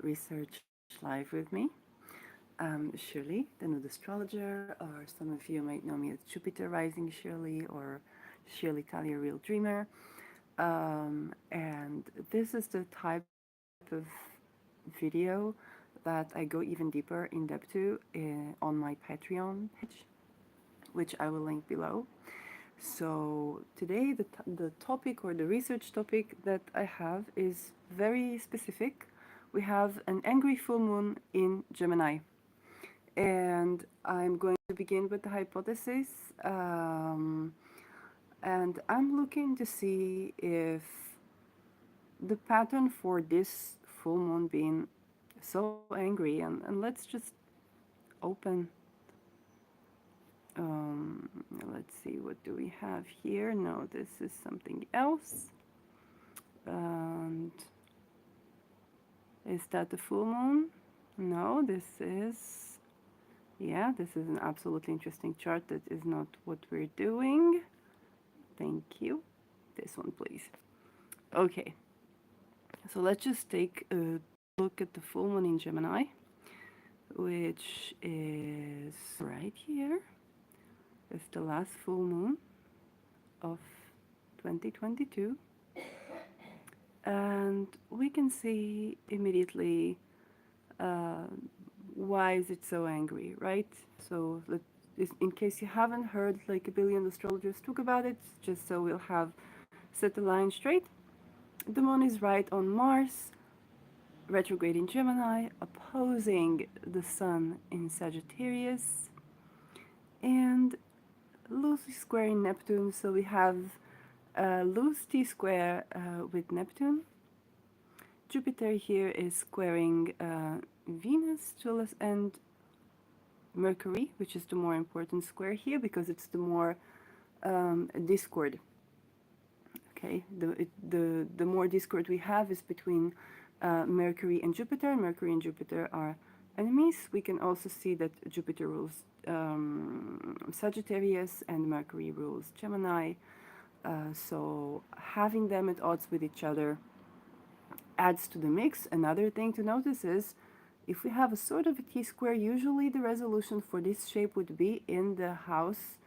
Research Live with me. I'm Shirley, the Nude Astrologer, or some of you might know me as Jupiter Rising Shirley or Shirley Talia Real Dreamer. And this is the type of video that I go even deeper in depth to on my Patreon page, which I will link below. So today the topic or the research topic that I have is very specific. We have an angry full moon in Gemini, and I'm going to begin with the hypothesis. And I'm looking to see if the pattern for this full moon being so angry, and let's just open. Let's see, what do we have here? No, this is something else. And is that the full moon? No, this is, yeah, this is an absolutely interesting chart. That is not what we're doing. Thank you. This one, please. Okay, so let's just take a look at the full moon in Gemini, which is right here. It's the last full moon of 2022. And we can see immediately why is it so angry, right? So in case you haven't heard like a billion astrologers talk about it, just so we'll have set the line straight. The moon is right on Mars, retrograde in Gemini, opposing the sun in Sagittarius, and loosely square in Neptune. So we have loose T-square with Neptune. Jupiter here is squaring Venus, and Mercury, which is the more important square here because it's the more discord. Okay, the more discord we have is between Mercury and Jupiter. Mercury and Jupiter are enemies. We can also see that Jupiter rules Sagittarius and Mercury rules Gemini. So having them at odds with each other adds to the mix. Another thing to notice is if we have a sort of a T-square, usually the resolution for this shape would be in the house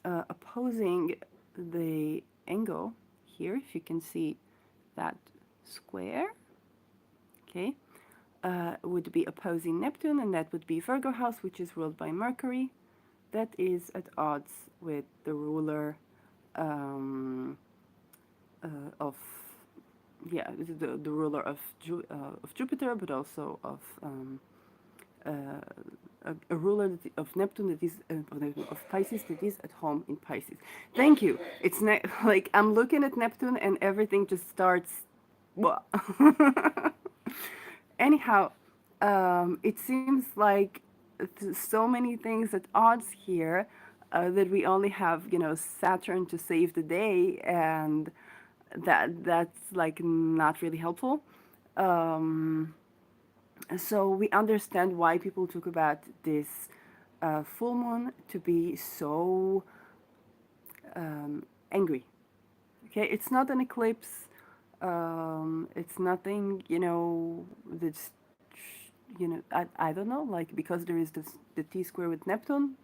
opposing the angle here, if you can see that square, okay, would be opposing Neptune, and that would be Virgo house, which is ruled by Mercury. That is at odds with the ruler of, yeah, the ruler of Jupiter, but also of a ruler of Neptune that is of Pisces that is at home in Pisces. Thank you. It's like I'm looking at Neptune and everything just starts. Well. Anyhow, it seems like so many things at odds here that we only have, Saturn to save the day, and that's like not really helpful. So we understand why people talk about this full moon to be so angry. Okay, it's not an eclipse. It's nothing, that's, I don't know, like because there is the T-square with Neptune,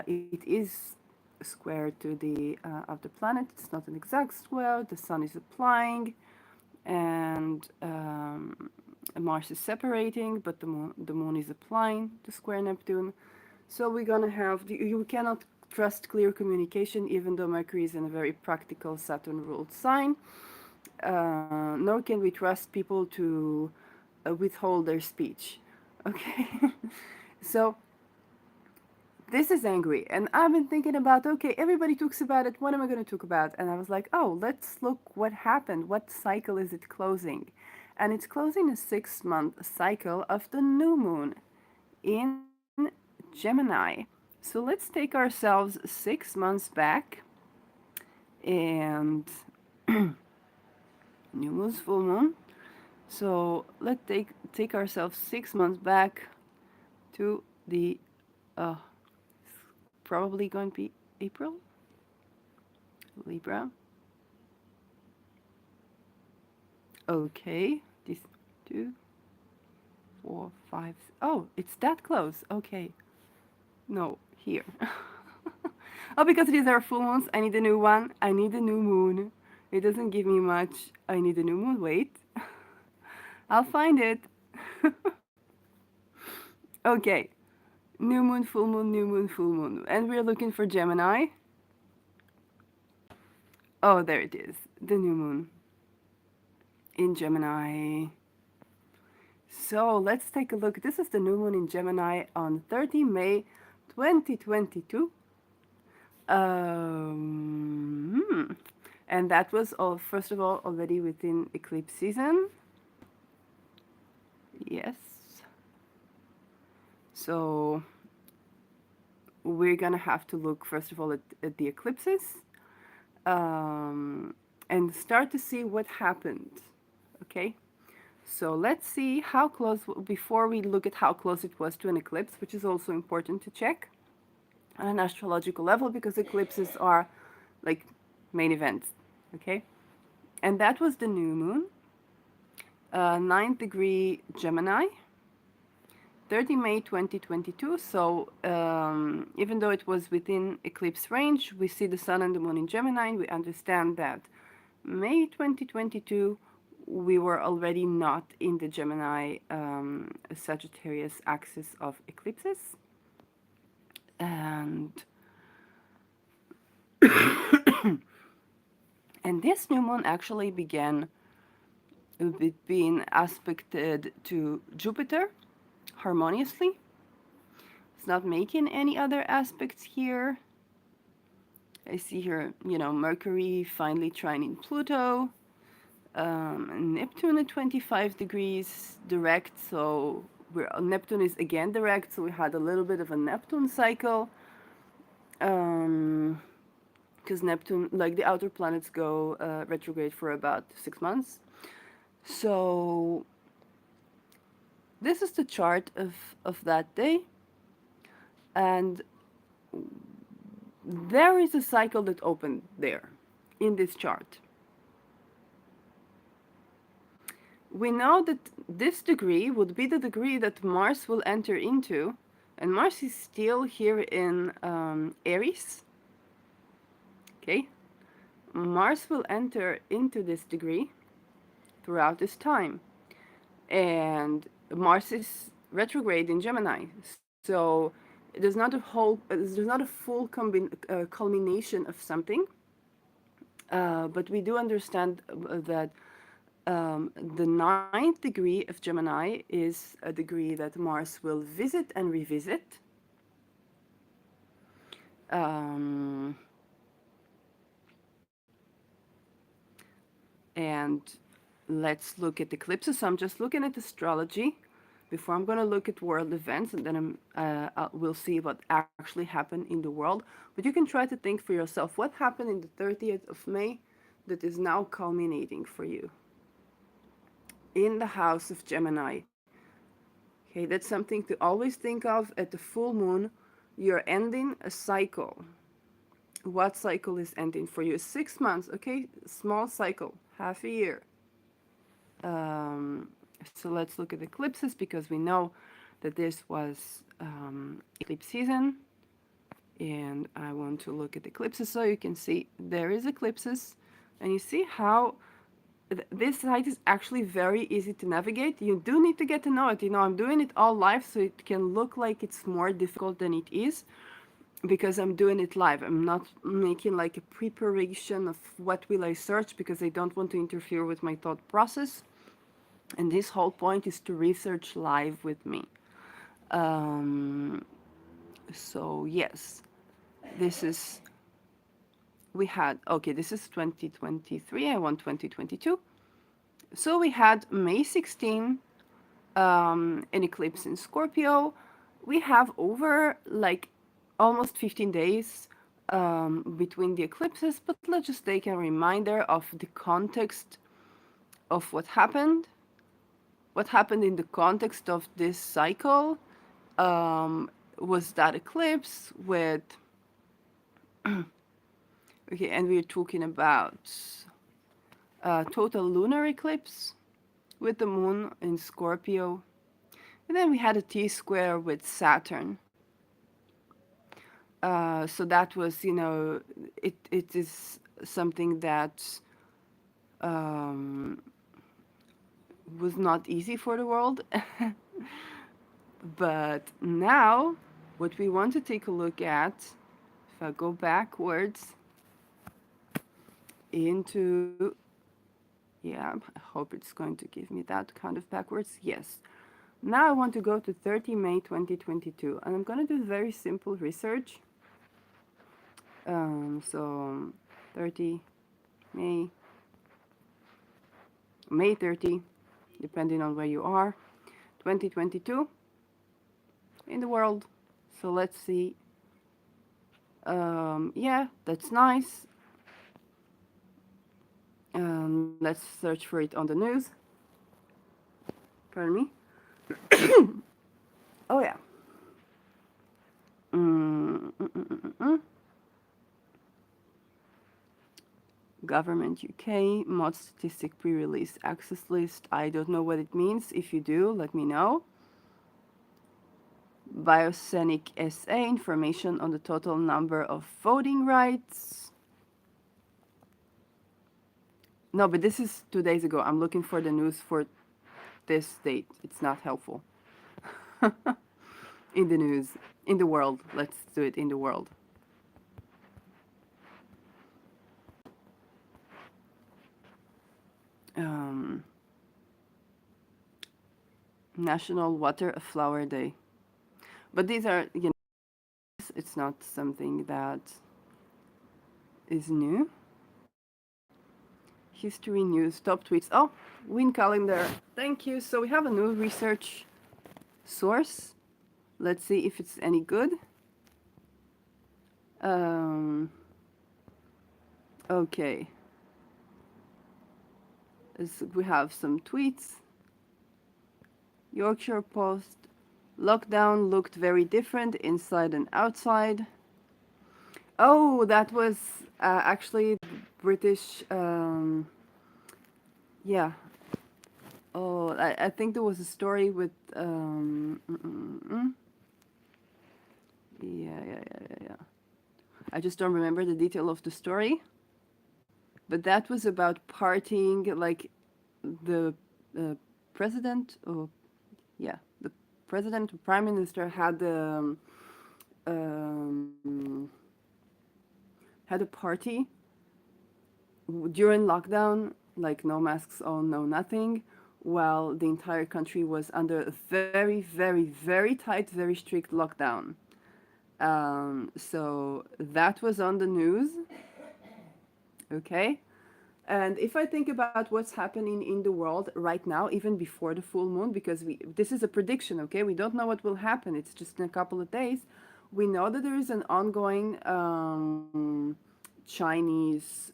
it is square to the of the planet. It's not an exact square. The sun is applying, and Mars is separating, but the moon is applying the square Neptune. So we're gonna have you cannot trust clear communication, even though Mercury is in a very practical Saturn-ruled sign. Nor can we trust people to withhold their speech. Okay, so this is angry, and I've been thinking about, okay, everybody talks about it, what am I going to talk about? And I was like, oh, let's look what happened, what cycle is it closing? And it's closing a 6-month cycle of the new moon in Gemini. So let's take ourselves 6 months back, and new moon's full moon. So let's take ourselves 6 months back to the probably going to be April, Libra. Okay, this 2, 5. Oh, it's that close. Okay. No, here. Oh, because these are full moons, I need a new one. I need a new moon. It doesn't give me much. I need a new moon. Wait. I'll find it. Okay. New moon, full moon, new moon, full moon. And we're looking for Gemini. Oh, there it is. The new moon in Gemini. So let's take a look. This is the new moon in Gemini on 30 May 2022. And that was all, first of all, already within eclipse season. Yes. So we're gonna have to look first of all at the eclipses and start to see what happened. Okay. So let's see how close, before we look at how close it was to an eclipse, which is also important to check on an astrological level because eclipses are like main events, okay? And that was the new moon, 9th degree Gemini, 30 May 2022. So even though it was within eclipse range, we see the sun and the moon in Gemini, and we understand that May 2022, we were already not in the Gemini Sagittarius axis of eclipses. And and this new moon actually began with being aspected to Jupiter harmoniously. It's not making any other aspects here. I see here, Mercury finally trining Pluto, Neptune at 25 degrees direct, so Neptune is again direct, so we had a little bit of a Neptune cycle. Because Neptune, like the outer planets, go retrograde for about 6 months. So this is the chart of that day, and there is a cycle that opened there in this chart. We know that this degree would be the degree that Mars will enter into, and Mars is still here in Aries. Okay, Mars will enter into this degree throughout this time, and Mars is retrograde in Gemini, so there's not a full culmination of something, but we do understand that the 9th degree of Gemini is a degree that Mars will visit and revisit. And let's look at eclipses. So I'm just looking at astrology before I'm going to look at world events, and then we'll see what actually happened in the world. But you can try to think for yourself what happened in the 30th of May that is now culminating for you in the house of Gemini. Okay, that's something to always think of at the full moon. You're ending a cycle. What cycle is ending for you? 6 months, okay? Small cycle, half a year. So let's look at eclipses because we know that this was eclipse season. And I want to look at eclipses so you can see there is eclipses. And you see how this site is actually very easy to navigate. You do need to get to know it. I'm doing it all live, so it can look like it's more difficult than it is because I'm doing it live. I'm not making like a preparation of what will I search because I don't want to interfere with my thought process. And this whole point is to research live with me. So yes, this is, this is 2023, I want 2022. So we had May 16, an eclipse in Scorpio. We have over like almost 15 days between the eclipses, but let's just take a reminder of the context of what happened. What happened in the context of this cycle was that eclipse with, okay, and we're talking about total lunar eclipse with the moon in Scorpio. And then we had a T-square with Saturn. So that was, it is something that um, was not easy for the world. But now, what we want to take a look at, if I go backwards into, yeah, I hope it's going to give me that kind of backwards. Yes. Now I want to go to 30 May 2022, and I'm going to do very simple research. So 30 May, May 30, depending on where you are, 2022 in the world. So let's see. Yeah, that's nice. Let's search for it on the news. Pardon me. Oh yeah. Mm, mm, mm, mm, mm. Government UK, mod statistic pre-release access list. I don't know what it means. If you do, let me know. Biosenic SA, information on the total number of voting rights. No, but this is 2 days ago. I'm looking for the news for this date. It's not helpful. In the news, in the world. Let's do it in the world. Um, National Water a Flower Day. But these are, it's not something that is new. History news, top tweets. Oh, win calendar. Thank you. So we have a new research source. Let's see if it's any good. Okay. We have some tweets. Yorkshire Post. Lockdown looked very different inside and outside. Oh, that was actually British. Yeah. Oh, I think there was a story with. Yeah. I just don't remember the detail of the story. But that was about partying, like the president, or yeah, the president, prime minister um, had a party during lockdown, like no masks on, no nothing, while the entire country was under a very, very, very tight, very strict lockdown. So that was on the news. Okay. And if I think about what's happening in the world right now, even before the full moon, because this is a prediction, okay? We don't know what will happen. It's just in a couple of days. We know that there is an ongoing Chinese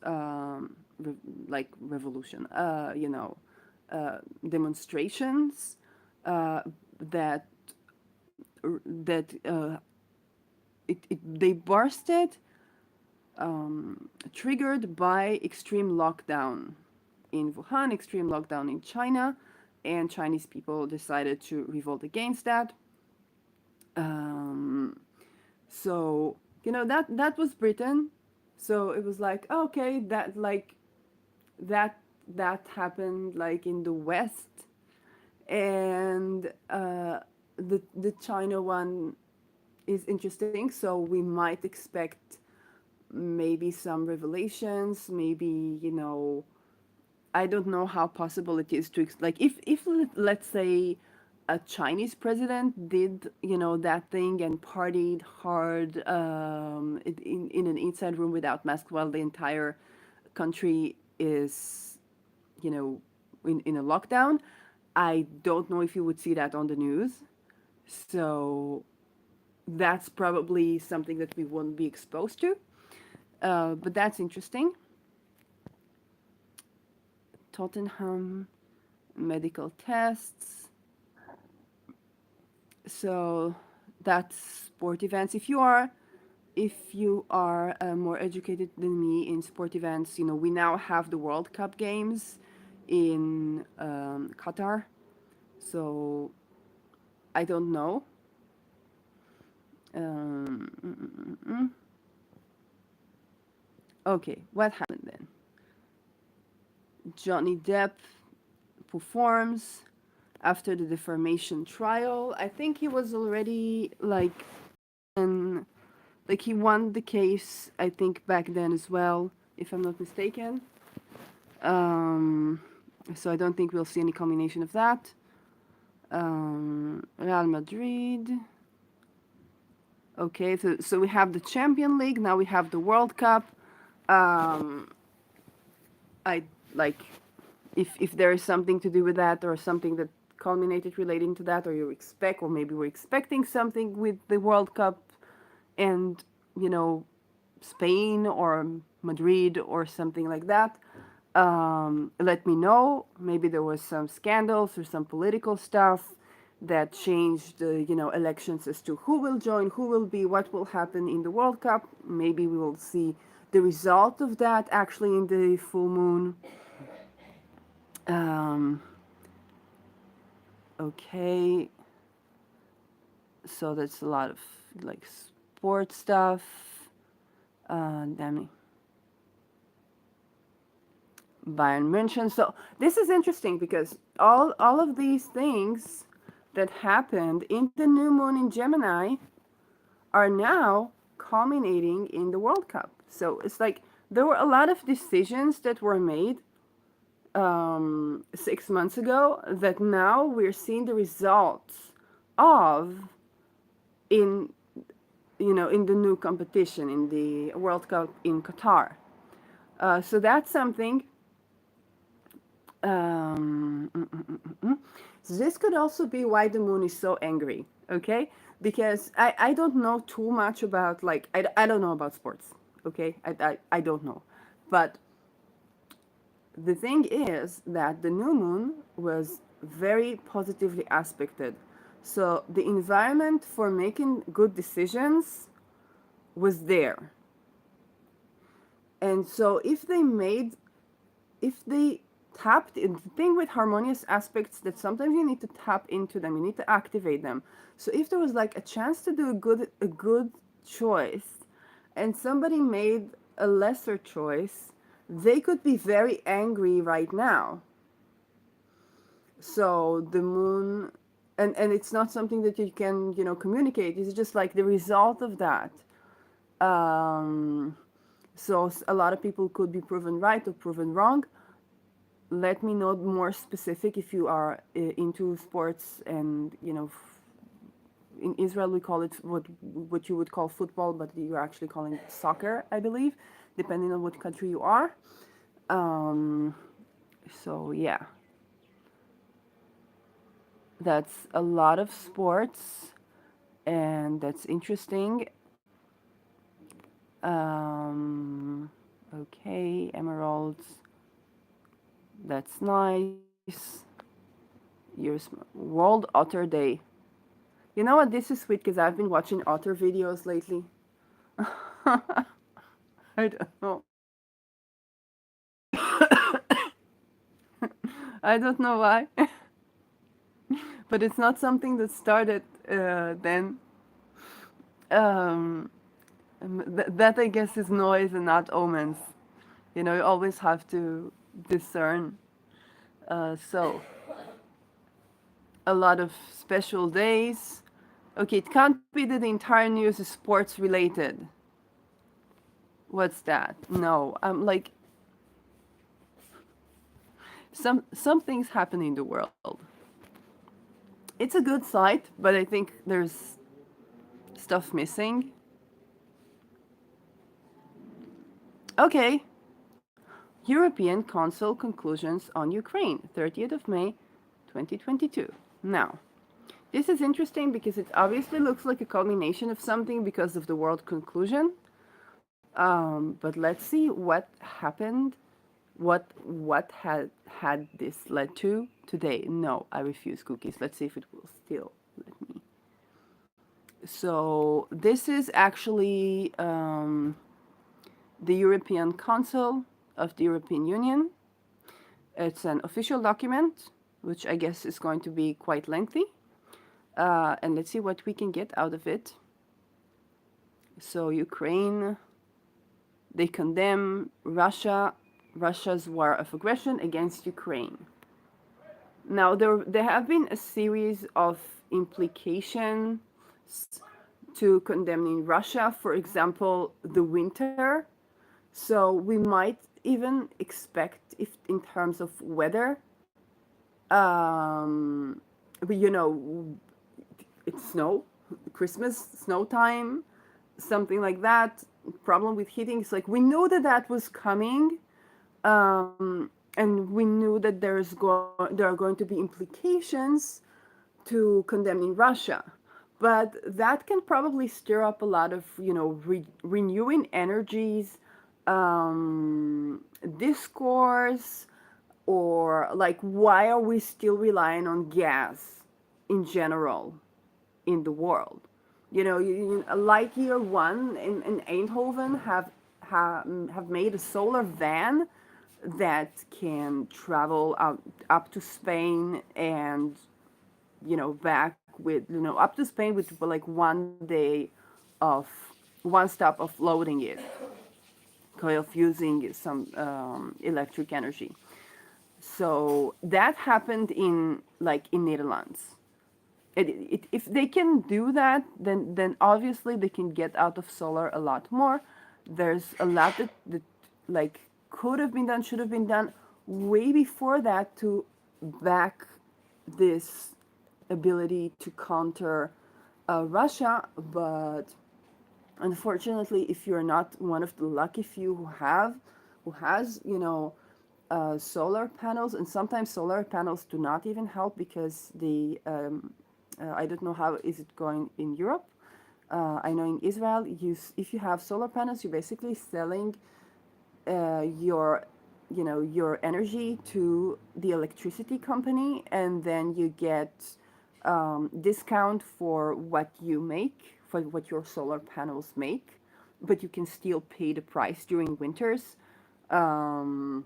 revolution, demonstrations that they bursted, triggered by extreme lockdown in Wuhan, extreme lockdown in China, and Chinese people decided to revolt against that. So that was Britain. So it was like, okay, that that happened like in the West, and the China one is interesting. So we might expect maybe some revelations, maybe I don't know how possible it is to like if let's say a Chinese president did that thing and partied hard in an inside room without masks while the entire country is in a lockdown. I don't know if you would see that on the news. So that's probably something that we won't be exposed to. But that's interesting. Tottenham medical tests. So that's sport events. If you are more educated than me in sport events, we now have the World Cup games in Qatar. So I don't know. Um, mm, mm, mm, mm. Okay, what happened then? Johnny Depp performs after the defamation trial. I think he was already in, like he won the case. I think back then as well, if I'm not mistaken. Um, so I don't think we'll see any combination of that. Real Madrid. Okay, so we have the Champion League. Now we have the World Cup. Um, I like if there is something to do with that or something that culminated relating to that, or you expect, or maybe we're expecting something with the World Cup and you know Spain or Madrid or something like that. Let me know. Maybe there was some scandals or some political stuff that changed the elections as to who will join, who will be, what will happen in the World Cup. Maybe we will see the result of that actually in the full moon. Um, okay, so that's a lot of like sports stuff. Damn, Bayern München. So this is interesting because all of these things that happened in the new moon in Gemini are now culminating in the World Cup. So it's like there were a lot of decisions that were made 6 months ago that now we're seeing the results of in in the new competition in the World Cup in Qatar. So that's something. Um, mm, mm, mm, mm, mm. So this could also be why the moon is so angry, okay? Because I don't know too much about, like, I don't know about sports, okay? I don't know. But the thing is that the new moon was very positively aspected. So the environment for making good decisions was there. And so if they tapped in, the thing with harmonious aspects that sometimes you need to tap into them, you need to activate them. So if there was like a chance to do a good choice and somebody made a lesser choice, they could be very angry right now. So the moon, and it's not something that you can communicate. It's just like the result of that. um so a lot of people could be proven right or proven wrong. Let me know more specific if you are into sports. And in Israel we call it what you would call football, but you're actually calling it soccer, I believe, depending on what country you are. um so yeah, that's a lot of sports, and that's interesting. um okay, emeralds, that's nice. World Otter Day. You know what? This is sweet because I've been watching otter videos lately. I don't know. I don't know why, but it's not something that started then. Um, that I guess is noise and not omens. You always have to discern. So a lot of special days. Okay, it can't be that the entire news is sports related. What's that? No, I'm like some things happen in the world. It's a good site, but I think there's stuff missing. Okay. European Council conclusions on Ukraine, 30th of May, 2022. Now, this is interesting because it obviously looks like a culmination of something because of the world conclusion. But let's see what happened. What had this led to today? No, I refuse cookies. Let's see if it will still let me. So this is actually the European Council of the European Union. It's an official document, which I guess is going to be quite lengthy. And let's see what we can get out of it. So Ukraine, they condemn Russia's war of aggression against Ukraine. Now there have been a series of implications to condemning Russia. For example, the winter. So we might even expect, if in terms of weather, um, it's snow, Christmas, snow time, something like that. Problem with heating. It's like we knew that that was coming, and we knew that there are going to be implications to condemning Russia. But that can probably stir up a lot of, renewing energies, discourse, or like, why are we still relying on gas in general in the world? Like Year One in Eindhoven have made a solar van that can travel up to Spain and back with up to Spain with like one day of one stop of loading it, kind of using some electric energy. So that happened in Netherlands. If they can do that, then obviously they can get out of solar a lot more. There's a lot that like could have been done, should have been done way before that to back this ability to counter Russia. But unfortunately, if you're not one of the lucky few who has solar panels, and sometimes solar panels do not even help because I don't know how is it going in Europe. I know in Israel, if you have solar panels, you're basically selling your your energy to the electricity company, and then you get discount for what you make, for what your solar panels make, but you can still pay the price during winters. Um,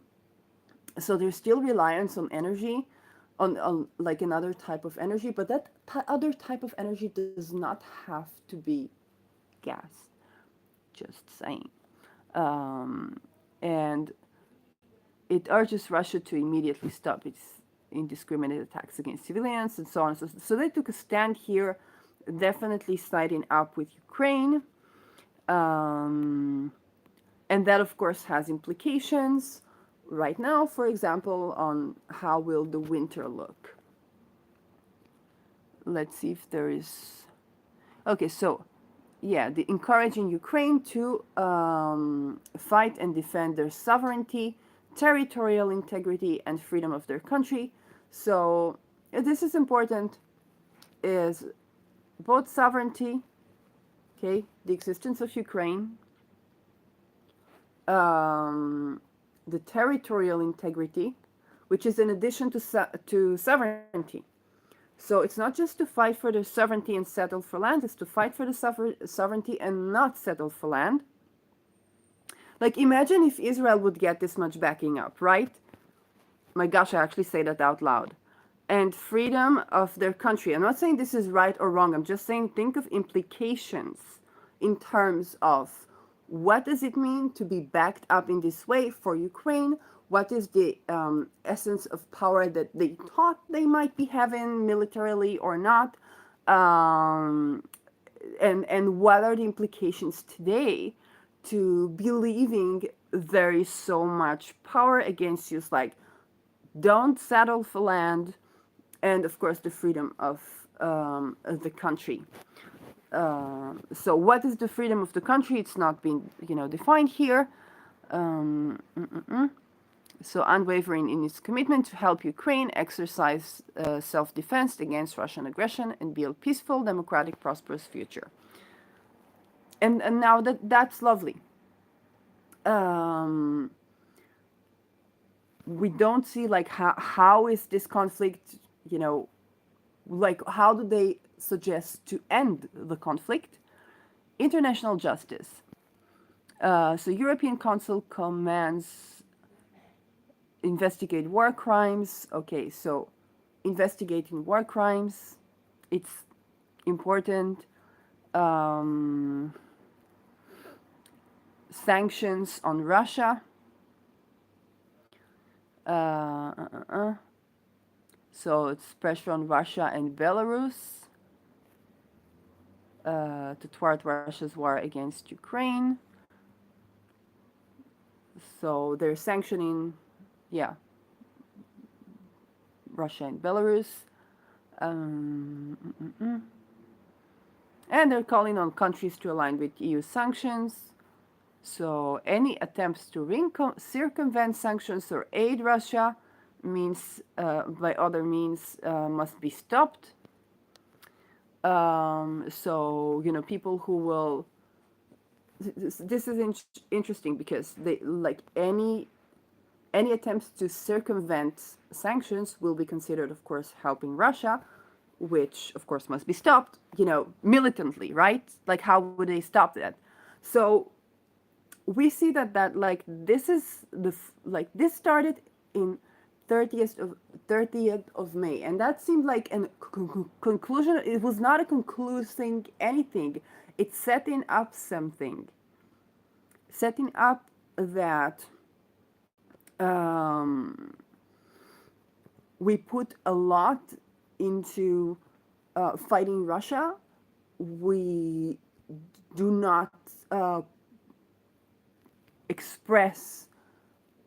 so there's still reliance on energy, on like another type of energy, but that other type of energy does not have to be gas. Just saying. And it urges Russia to immediately stop its indiscriminate attacks against civilians and so on. So they took a stand here, definitely siding up with Ukraine. Um, and that, of course, has implications right now, for example, on how will the winter look. Let's see if there is... Okay, so yeah, the encouraging Ukraine to fight and defend their sovereignty, territorial integrity, and freedom of their country. So this is important, is both sovereignty, okay, the existence of Ukraine, the territorial integrity, which is in addition to sovereignty. So it's not just to fight for the sovereignty and settle for land, it's to fight for the sovereignty and not settle for land. Like, imagine if Israel would get this much backing up, right? My gosh, I actually say that out loud. And freedom of their country. I'm not saying this is right or wrong. I'm just saying think of implications in terms of what does it mean to be backed up in this way for Ukraine? What is the essence of power that they thought they might be having militarily or not? And what are the implications today to believing there is so much power against you? It's like, don't settle for land, and of course the freedom of the country. So what is the freedom of the country? It's not been defined here. So unwavering in its commitment to help Ukraine exercise self-defense against Russian aggression and build peaceful, democratic, prosperous future. And now that's lovely. We don't see like how is this conflict, like how do they suggest to end the conflict? International justice. So European Council commands investigate war crimes. Okay, so investigating war crimes, it's important um, sanctions on Russia. Uh, uh, uh, uh. So it's pressure on Russia and Belarus to thwart Russia's war against Ukraine. So they're sanctioning, yeah, Russia and Belarus. Um, mm, mm, mm. And they're calling on countries to align with EU sanctions. So any attempts to circumvent sanctions or aid Russia means by other means must be stopped. So people who will this is interesting because they like any attempts to circumvent sanctions will be considered, of course, helping Russia, which of course must be stopped, militantly, right? Like how would they stop that? So we see that like this is like this started in 30th of May, and that seemed like a conclusion. It was not a concluding anything. It's setting up that we put a lot into fighting Russia. We do not express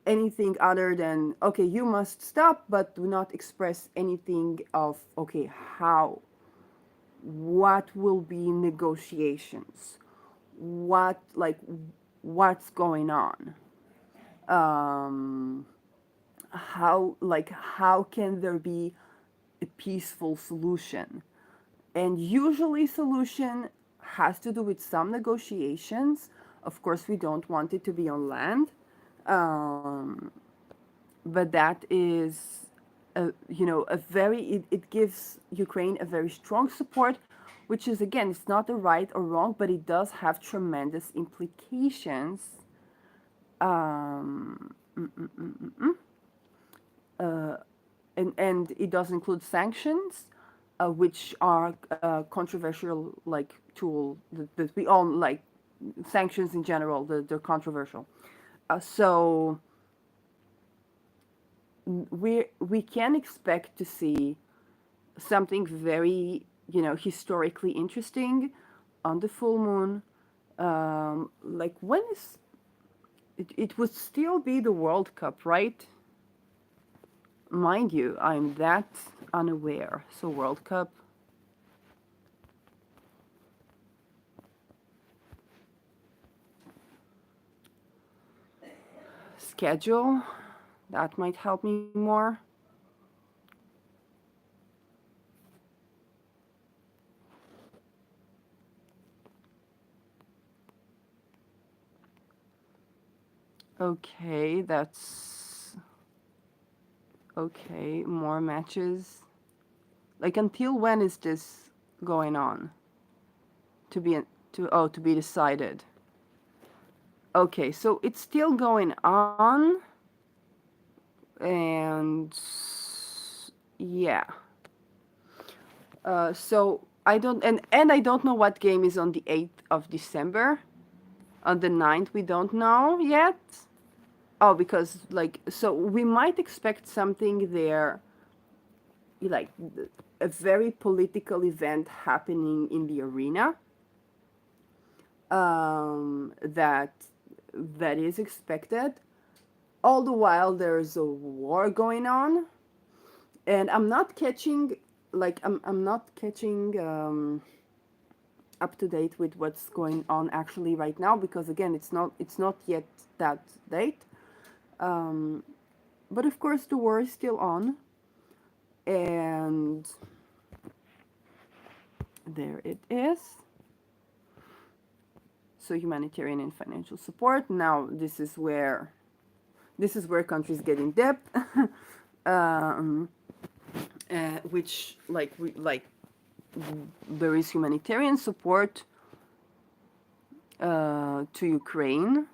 anything other than, okay, you must stop, but do not express anything of, okay, what will be negotiations, what's going on, how can there be a peaceful solution? And usually solution has to do with some negotiations. Of course, we don't want it to be on land, but that is it gives Ukraine a very strong support, which is, again, it's not a right or wrong, but it does have tremendous implications. um, mm, mm, mm, mm, mm. And it does include sanctions, which are a controversial like tool that we all like. Sanctions in general, they're controversial. So we can expect to see something very historically interesting on the full moon. Like when is it would still be the World Cup, right? Mind you, I'm that unaware. So World Cup schedule, that might help me more. Okay, that's okay. More matches. Like until when is this going on? To be to be decided. Okay, so it's still going on, and yeah. So I don't and I don't know what game is on the 8th of December. On the 9th, we don't know yet. Oh, because like so we might expect something there, like a very political event happening in the arena. That is expected. All the while there's a war going on, and I'm not catching I'm not catching up to date with what's going on actually right now, because again it's not yet that date. But of course the war is still on, and there it is. So humanitarian and financial support. Now this is where countries get in debt, which there is humanitarian support to Ukraine,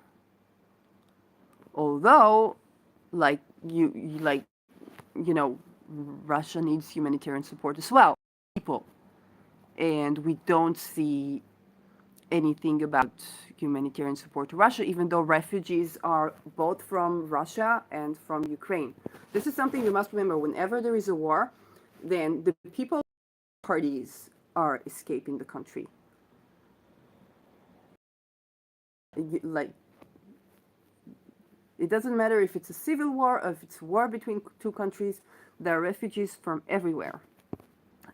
although like you know Russia needs humanitarian support as well, people, and we don't see anything about humanitarian support to Russia, even though refugees are both from Russia and from Ukraine. This is something you must remember. Whenever there is a war, then the people parties are escaping the country. Like, it doesn't matter if it's a civil war or if it's a war between two countries, there are refugees from everywhere.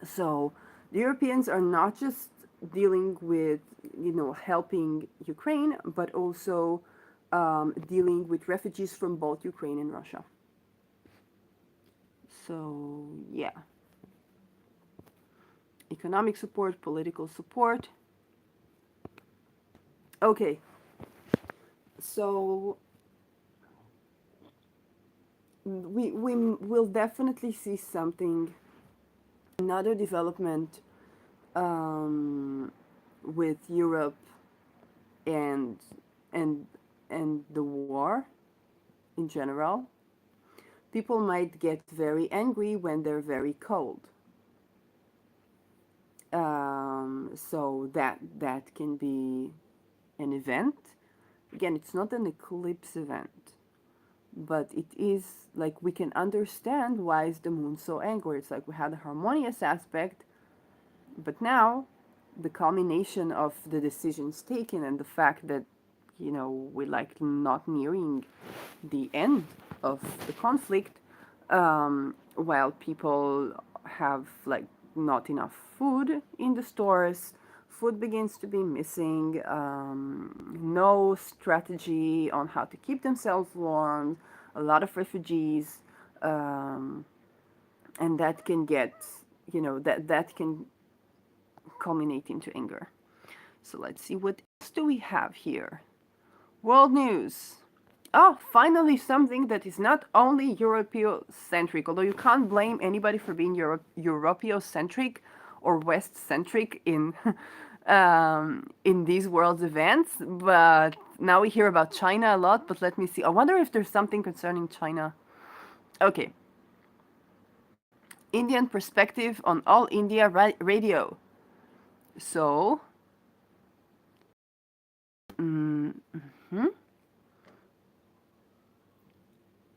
So the Europeans are not just dealing with, helping Ukraine, but also dealing with refugees from both Ukraine and Russia. So, yeah. Economic support, political support. Okay. So we will definitely see something, another development with Europe and and the war in general. People might get very angry when they're very cold. So that can be an event. Again, it's not an eclipse event, but it is like we can understand why is the moon so angry. It's like we had a harmonious aspect, but now the culmination of the decisions taken and the fact that we're like not nearing the end of the conflict, while people have like not enough food in the stores, food begins to be missing, no strategy on how to keep themselves warm, a lot of refugees, and that can get, that can culminate into anger. So let's see, what else do we have here? World news. Oh, finally something that is not only European-centric, although you can't blame anybody for being European-centric or West-centric in these world's events, but now we hear about China a lot, but let me see. I wonder if there's something concerning China. Okay. Indian perspective on All India Radio. So,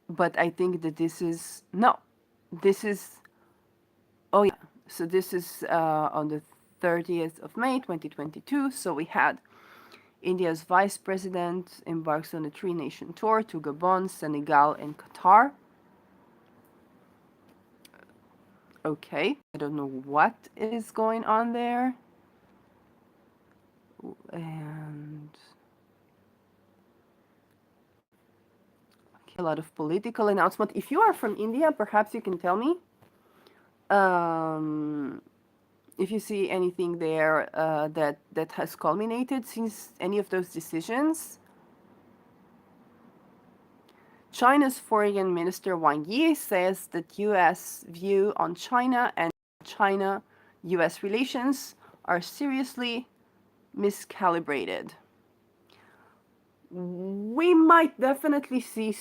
but I think that this is, no, this is, oh yeah, so this is on the 30th of May 2022. So we had India's vice president embarks on a three-nation tour to Gabon, Senegal, and Qatar. Okay, I don't know what is going on there. And a lot of political announcement. If you are from India, perhaps you can tell me if you see anything there that has culminated since any of those decisions. China's Foreign Minister Wang Yi says that U.S. view on China and China-U.S. relations are seriously miscalibrated. We might definitely see,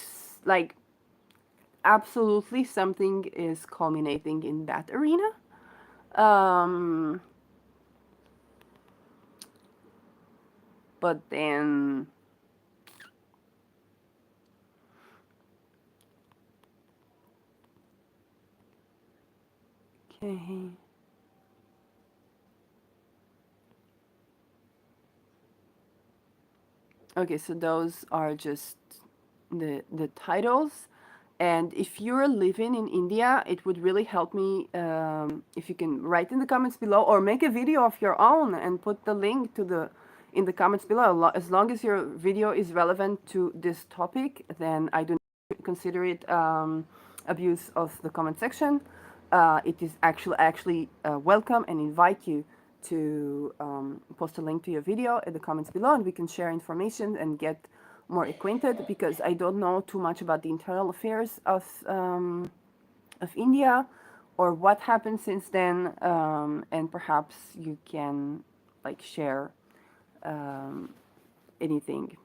like, absolutely something is culminating in that arena. But then okay. Okay, so those are just the titles. And if you're living in India, it would really help me if you can write in the comments below or make a video of your own and put the link to in the comments below. As long as your video is relevant to this topic, then I do not consider it abuse of the comment section. It is actually welcome and invite you to post a link to your video in the comments below, and we can share information and get more acquainted, because I don't know too much about the internal affairs of India or what happened since then, and perhaps you can like share anything.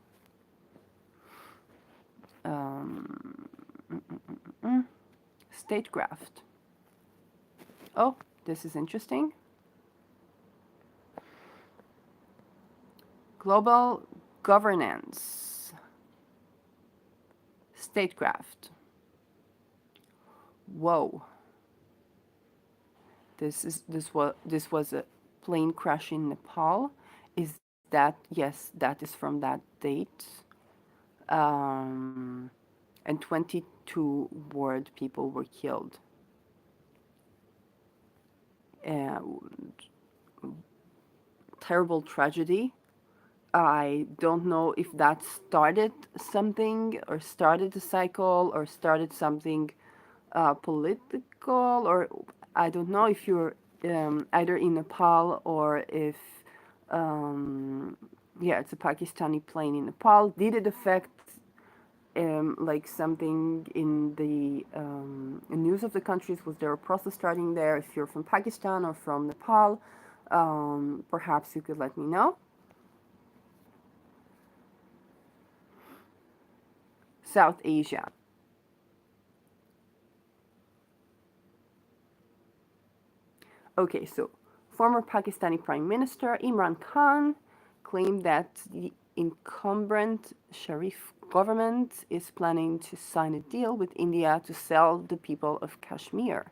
Statecraft. Oh, this is interesting. Global governance, statecraft. Whoa, this was a plane crash in Nepal. Is that, yes, that is from that date. Um, and 22 word people were killed. And terrible tragedy. I don't know if that started something or started a cycle or started something political, or I don't know if you're either in Nepal or if, um, yeah, it's a Pakistani plane in Nepal. Did it affect like something in the news of the countries? Was there a process starting there? If you're from Pakistan or from Nepal, perhaps you could let me know. South Asia. Okay, so former Pakistani Prime Minister Imran Khan claimed that the incumbent Sharif government is planning to sign a deal with India to sell the people of Kashmir.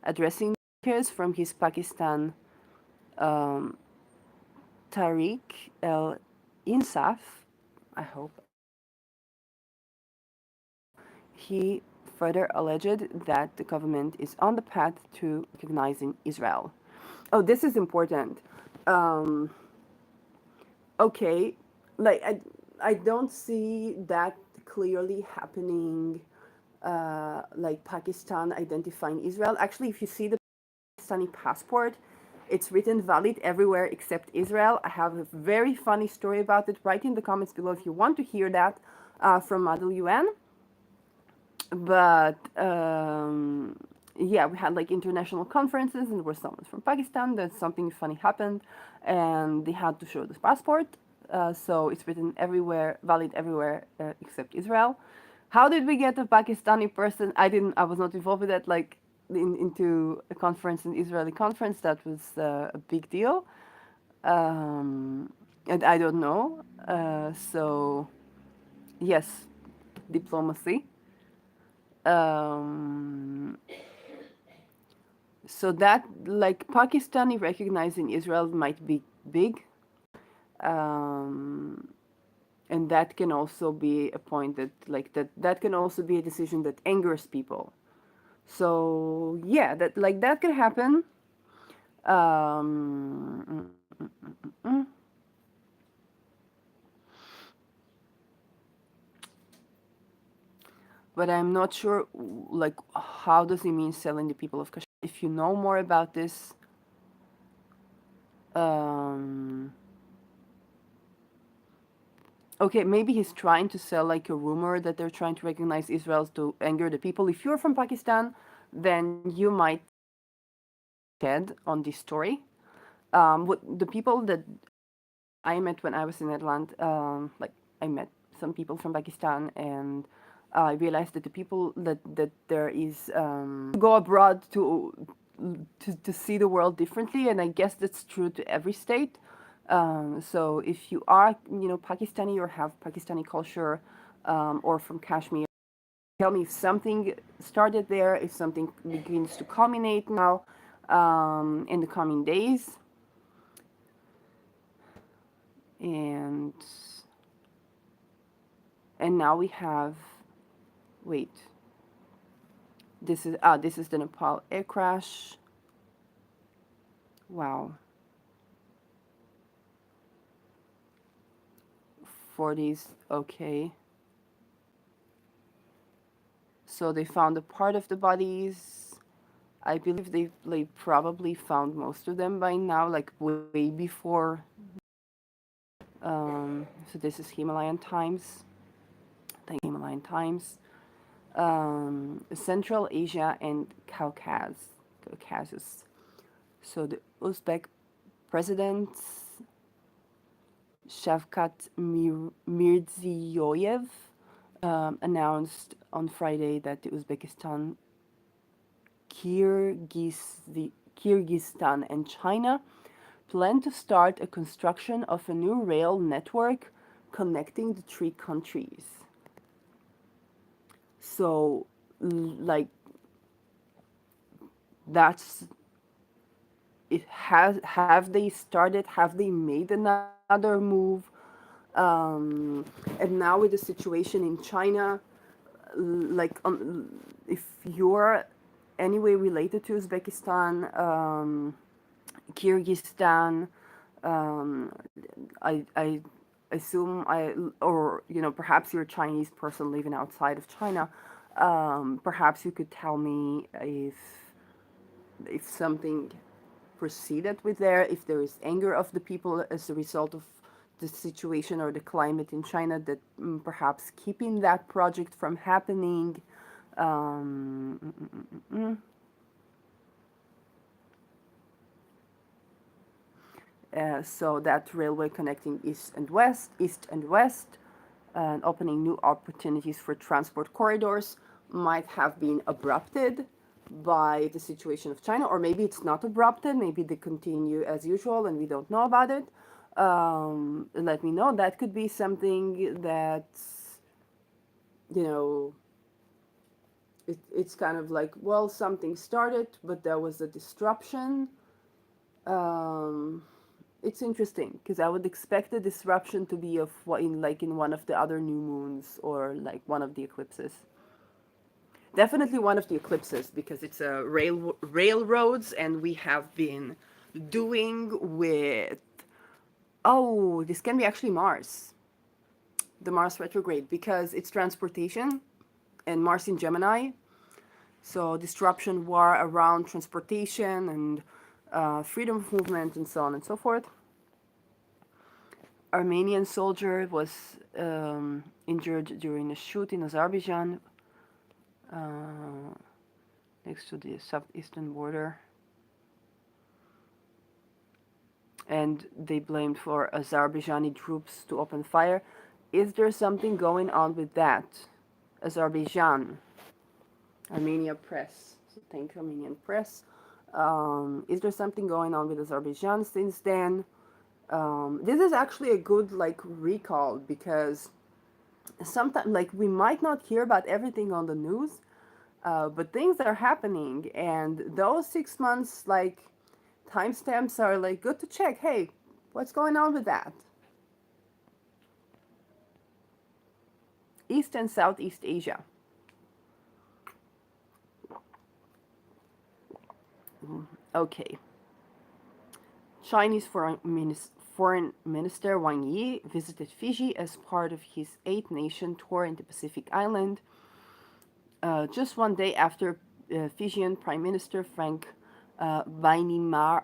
Addressing speakers from his Pakistan um, Tariq el Insaf, I hope, he further alleged that the government is on the path to recognizing Israel. Oh, this is important. Um, okay, like I don't see that clearly happening. Like Pakistan identifying Israel. Actually, if you see the Pakistani passport, it's written valid everywhere except Israel. I have a very funny story about it. Write in the comments below if you want to hear that from Madel UN. But yeah, we had like international conferences, and there was someone from Pakistan. That something funny happened, and they had to show this passport. So it's written everywhere, valid everywhere except Israel. How did we get a Pakistani person? I didn't. I was not involved with that. Like into a conference, an Israeli conference. That was a big deal, and I don't know. So yes, diplomacy. Um, so that like Pakistani recognizing Israel might be big, um, and that can also be a point that like that can also be a decision that angers people. So yeah, that like that could happen. Um, but I'm not sure like how does he mean selling the people of Kashmir? If you know more about this, um, okay, maybe he's trying to sell like a rumor that they're trying to recognize Israel to anger the people. If you're from Pakistan, then you might shed on this story. What the people that I met when I was in Netherlands, like I met some people from Pakistan, and I realized that the people that there is go abroad to see the world differently, and I guess that's true to every state. So if you are, you know, Pakistani or have Pakistani culture, or from Kashmir, tell me if something started there, if something begins to culminate now in the coming days, and now we have, wait, this is the Nepal air crash. Wow. 40s, okay. So they found a part of the bodies. I believe they like probably found most of them by now, like way before. So this is Himalayan Times. Thank you, Himalayan Times. Central Asia and Caucasus. So the Uzbek president Shavkat Mirziyoyev announced on Friday that the Kyrgyzstan, and China plan to start a construction of a new rail network connecting the three countries. So, like, that's it. Has have they started? Have they made another move? And now with the situation in China, like, if you're anyway related to Uzbekistan, Kyrgyzstan, um, I assume or perhaps you're a Chinese person living outside of China. Perhaps you could tell me if something proceeded with there, if there is anger of the people as a result of the situation or the climate in China that perhaps keeping that project from happening. Um, mm, mm, mm, mm, mm. So that railway connecting east and west, and opening new opportunities for transport corridors might have been abrupted by the situation of China, or maybe it's not abrupted, maybe they continue as usual and we don't know about it. Let me know. That could be something that, you know, it's kind of like, well, something started, but there was a disruption. Um, it's interesting because I would expect the disruption to be of what in one of the other new moons or like one of the eclipses. Definitely one of the eclipses because it's a railroads and we have been doing with, oh, this can be actually Mars, the Mars retrograde, because it's transportation and Mars in Gemini. So disruption war around transportation and freedom of movement and so on and so forth. Armenian soldier was injured during a shoot in Azerbaijan, uh, next to the southeastern border. And they blamed for Azerbaijani troops to open fire. Is there something going on with that? Azerbaijan, Armenia Press. So thank you, Armenian Press. Is there something going on with Azerbaijan since then? This is actually a good like recall because sometimes like we might not hear about everything on the news, but things are happening, and those 6 months like timestamps are like good to check. Hey, what's going on with that? East and Southeast Asia. Okay. Chinese Foreign Minister Wang Yi visited Fiji as part of his 8-nation tour in the Pacific island, just one day after Fijian Prime Minister Frank Bainimarama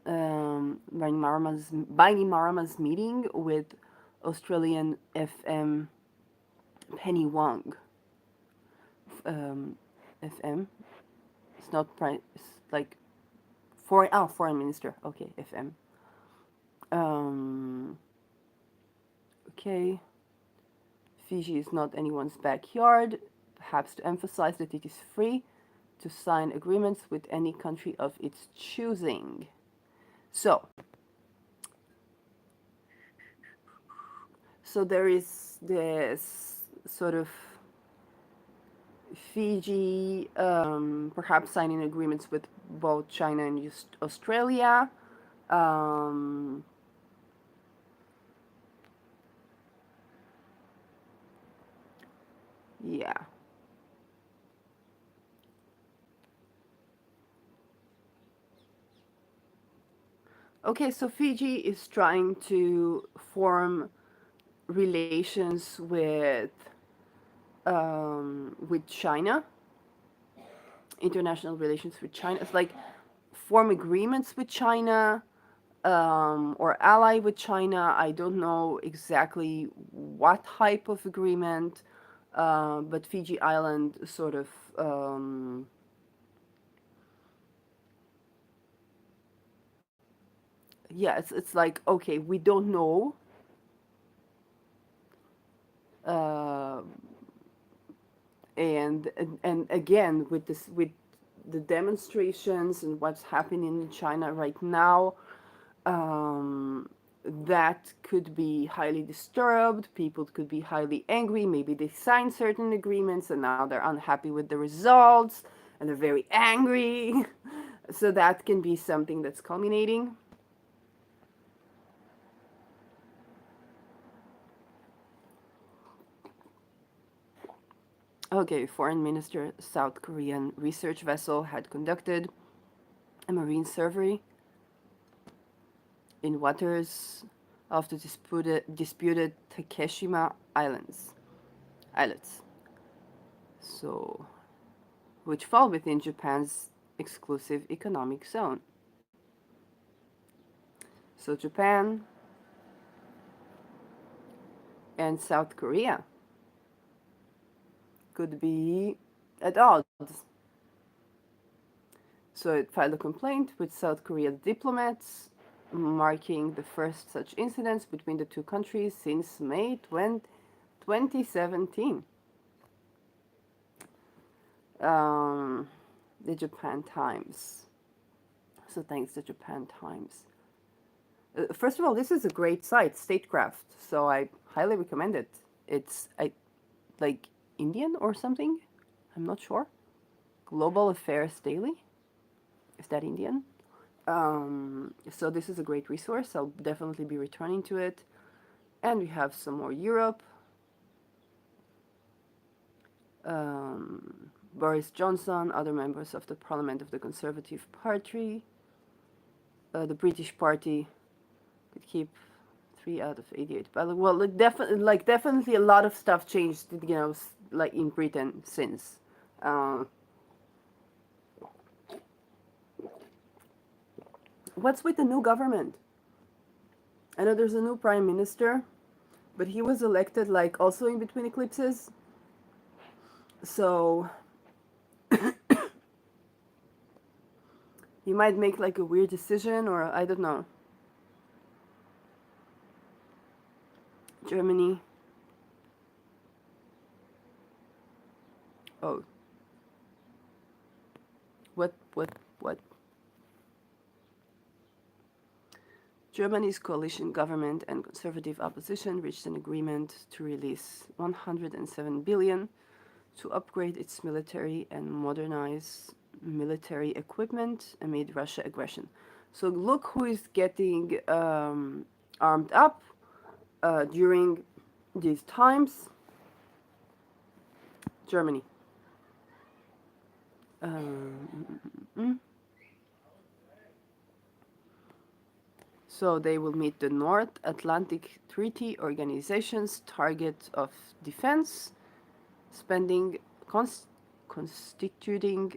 Bainimarama's meeting with Australian FM Penny Wong. FM. It's not prime. It's like foreign minister. Okay, FM. Um, okay. Fiji is not anyone's backyard. Perhaps to emphasize that it is free to sign agreements with any country of its choosing. So there is this sort of Fiji perhaps signing agreements with both China and Australia. Um, yeah. Okay, so Fiji is trying to form relations with China, international relations with China. It's like form agreements with China, or ally with China. I don't know exactly what type of agreement, but Fiji Island sort of. Yeah, it's like, okay, we don't know. Uh, and again with the demonstrations and what's happening in China right now, um, that could be highly disturbed. People could be highly angry. Maybe they signed certain agreements and now they're unhappy with the results and they're very angry. So that can be something that's culminating. Okay, Foreign Minister, South Korean research vessel had conducted a marine survey in waters of the disputed Takeshima islets, so which fall within Japan's exclusive economic zone. So Japan and South Korea could be at odds. So it filed a complaint with South Korean diplomats, marking the first such incidents between the two countries since May 2017. The Japan Times. So thanks to Japan Times. First of all, this is a great site, Statecraft. So I highly recommend it. It's like Indian or something. I'm not sure. Global Affairs Daily. Is that Indian? So this is a great resource. I'll definitely be returning to it. And we have some more Europe. Boris Johnson, other members of the Parliament of the Conservative Party. The British Party could keep 3 out of 88. But well, definitely a lot of stuff changed, like in Britain since. What's with the new government? I know there's a new prime minister, but he was elected like also in between eclipses. So he might make like a weird decision, or I don't know. Germany. Oh. What? Germany's coalition government and conservative opposition reached an agreement to release 107 billion to upgrade its military and modernize military equipment amid Russia aggression. So look who is getting armed up during these times. Germany. So they will meet the North Atlantic Treaty Organization's target of defense spending constituting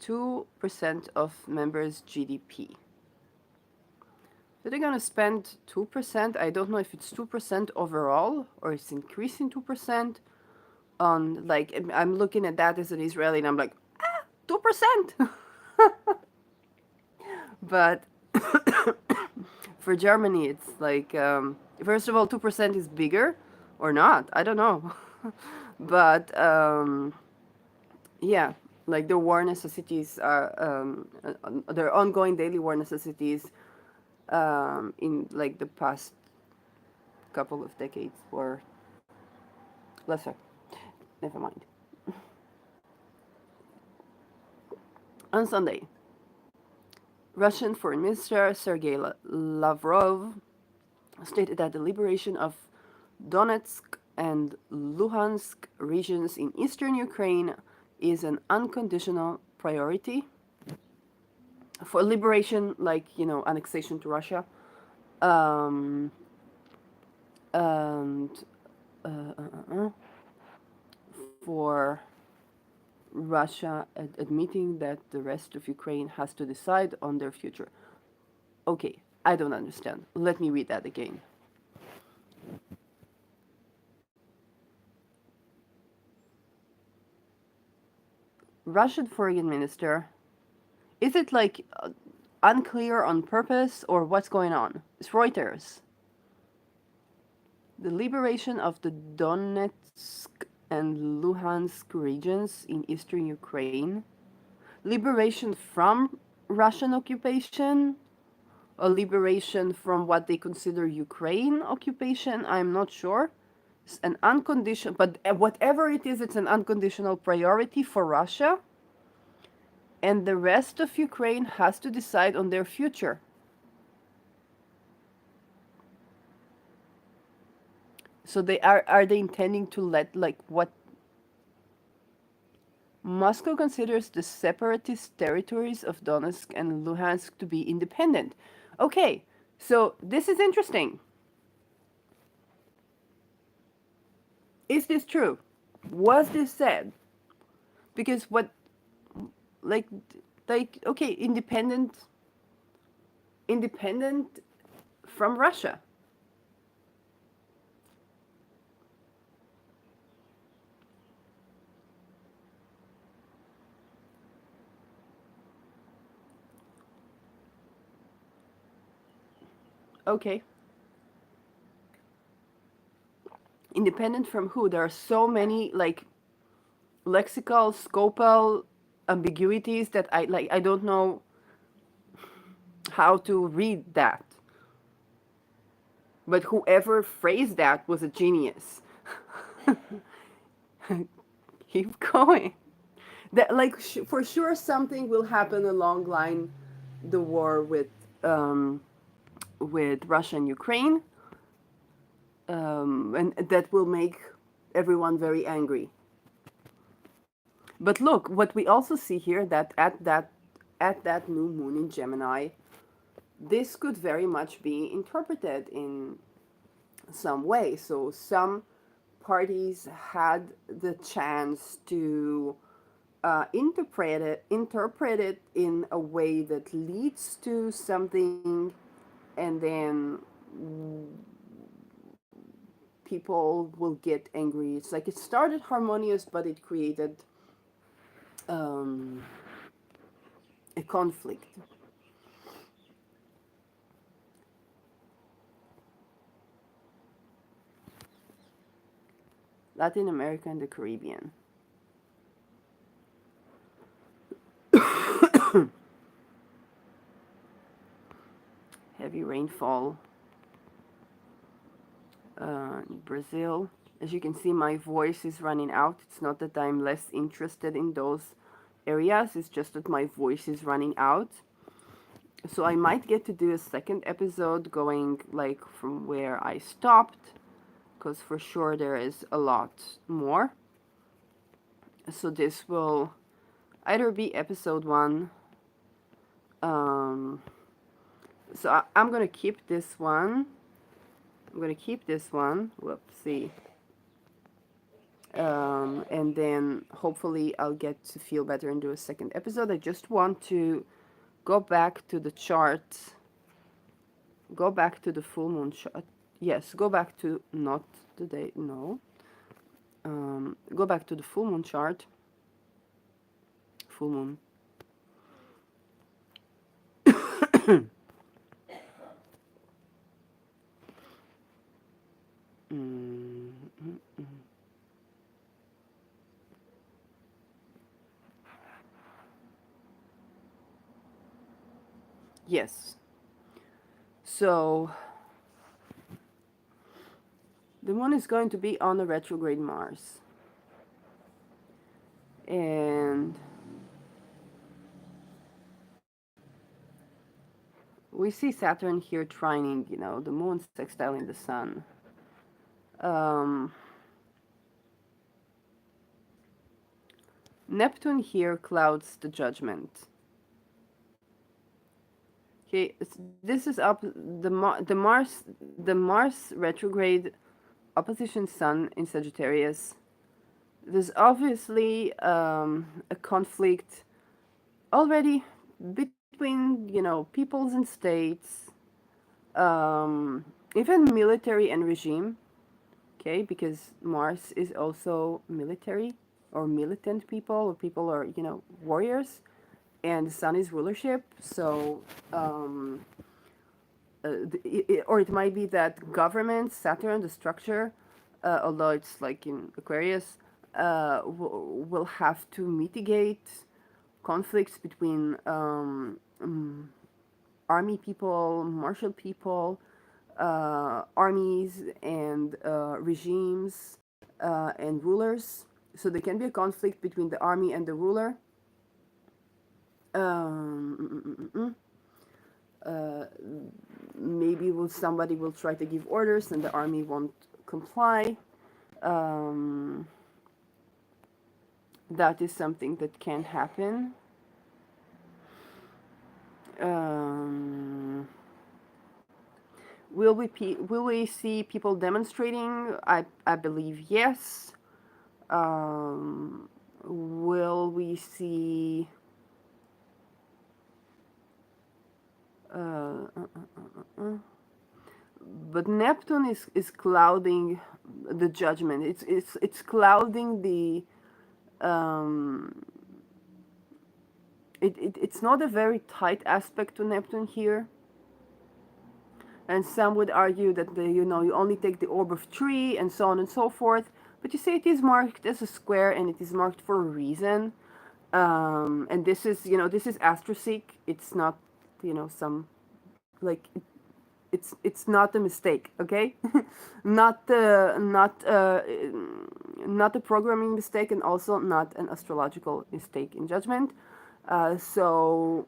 2% of members' GDP. So they're going to spend 2%. I don't know if it's 2% overall or it's increasing 2% on, like, I'm looking at that as an Israeli and I'm like, 2%. But for Germany, it's like, first of all, 2% is bigger or not. I don't know. But yeah, like their war necessities are, their ongoing daily war necessities in like the past couple of decades were lesser. Never mind. On Sunday, Russian Foreign Minister Sergei Lavrov stated that the liberation of Donetsk and Luhansk regions in eastern Ukraine is an unconditional priority for liberation, like, annexation to Russia. And for Russia admitting that the rest of Ukraine has to decide on their future. Okay, I don't understand. Let me read that again. Russian foreign minister, is it like unclear on purpose or what's going on? It's Reuters. The liberation of the Donetsk and Luhansk regions in eastern Ukraine. liberation from Russian occupation, a liberation from what they consider Ukraine occupation. I'm not sure. It's an unconditional, but whatever it is, it's an unconditional priority for Russia, and the rest of Ukraine has to decide on their future. So are they intending to let, like, what Moscow considers the separatist territories of Donetsk and Luhansk to be independent? Okay, so this is interesting. Is this true? Was this said? Because what, like, okay, independent from Russia. Okay, independent from who? There are so many, like, lexical, scopal ambiguities that I don't know how to read that. But whoever phrased that was a genius. Keep going. That, like, for sure something will happen along line the war with Russia and Ukraine, and that will make everyone very angry. But look, what we also see here, that at that new moon in Gemini, this could very much be interpreted in some way. So some parties had the chance to interpret it in a way that leads to something, and then people will get angry. It's like it started harmonious, but it created um, a conflict. Latin America and the Caribbean. Heavy rainfall in Brazil. As you can see, my voice is running out. It's not that I'm less interested in those areas, it's just that my voice is running out. So I might get to do a second episode going, like, from where I stopped, because for sure there is a lot more. So this will either be episode 1. So I'm gonna keep this one. Whoopsie. And then hopefully I'll get to feel better and do a second episode. I just want to go back to the chart. Go back to the full moon chart. Yes, go back to, not the day, no. Go back to the full moon chart. Full moon. Yes. So the moon is going to be on a retrograde Mars. And we see Saturn here trining, the moon sextiling the sun. Neptune here clouds the judgment. Okay, this is up the Mars retrograde opposition Sun in Sagittarius. There's obviously a conflict already between peoples and states, even military and regime. Okay, because Mars is also military or militant people, or people are warriors, and the Sun is rulership. So or it might be that government, Saturn, the structure, although it's like in Aquarius, will have to mitigate conflicts between army people, martial people, armies, and regimes and rulers. So there can be a conflict between the army and the ruler. Maybe somebody will try to give orders and the army won't comply. That is something that can happen. Will we see people demonstrating? I believe yes. Will we see but Neptune is clouding the judgment. It's clouding the it's not a very tight aspect to Neptune here. And some would argue that you only take the orb of 3 and so on and so forth. But you see, it is marked as a square and it is marked for a reason. And this is astroseek. It's not some like it's not a mistake, okay? not a programming mistake, and also not an astrological mistake in judgment. So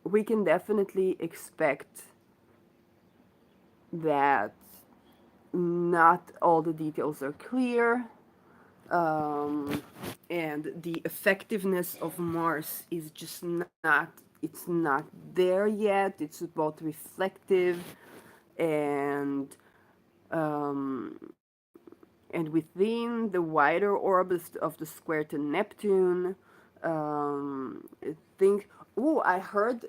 we can definitely expect that not all the details are clear, and the effectiveness of Mars is just not, it's not there yet. It's both reflective and within the wider orbit of the square to Neptune. I think. Oh, I heard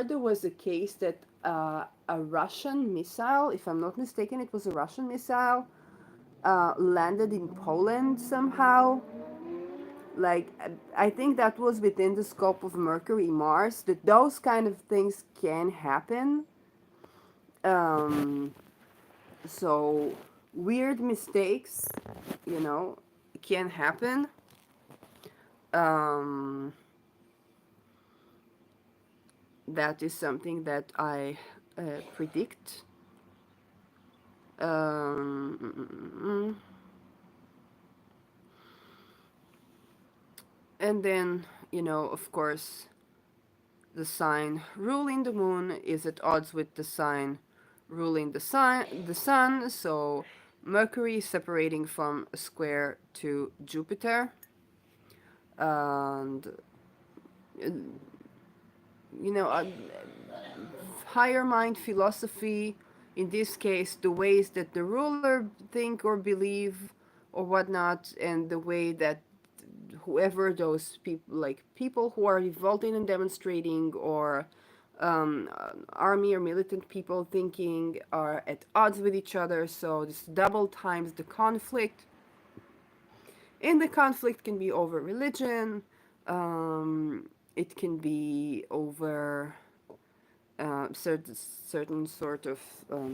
there was a case that a Russian missile, if I'm not mistaken, it was a Russian missile, landed in Poland somehow. Like, I think that was within the scope of Mercury, Mars, that those kind of things can happen. So weird mistakes, can happen. That is something that I predict. And then, of course, the sign ruling the moon is at odds with the sign ruling the sun. So Mercury is separating from a square to Jupiter. And higher mind philosophy, in this case, the ways that the ruler think or believe or whatnot, and the way that whoever those people, like people who are revolting and demonstrating, or army or militant people thinking, are at odds with each other. So this double times the conflict. And the conflict can be over religion. It can be over certain sort of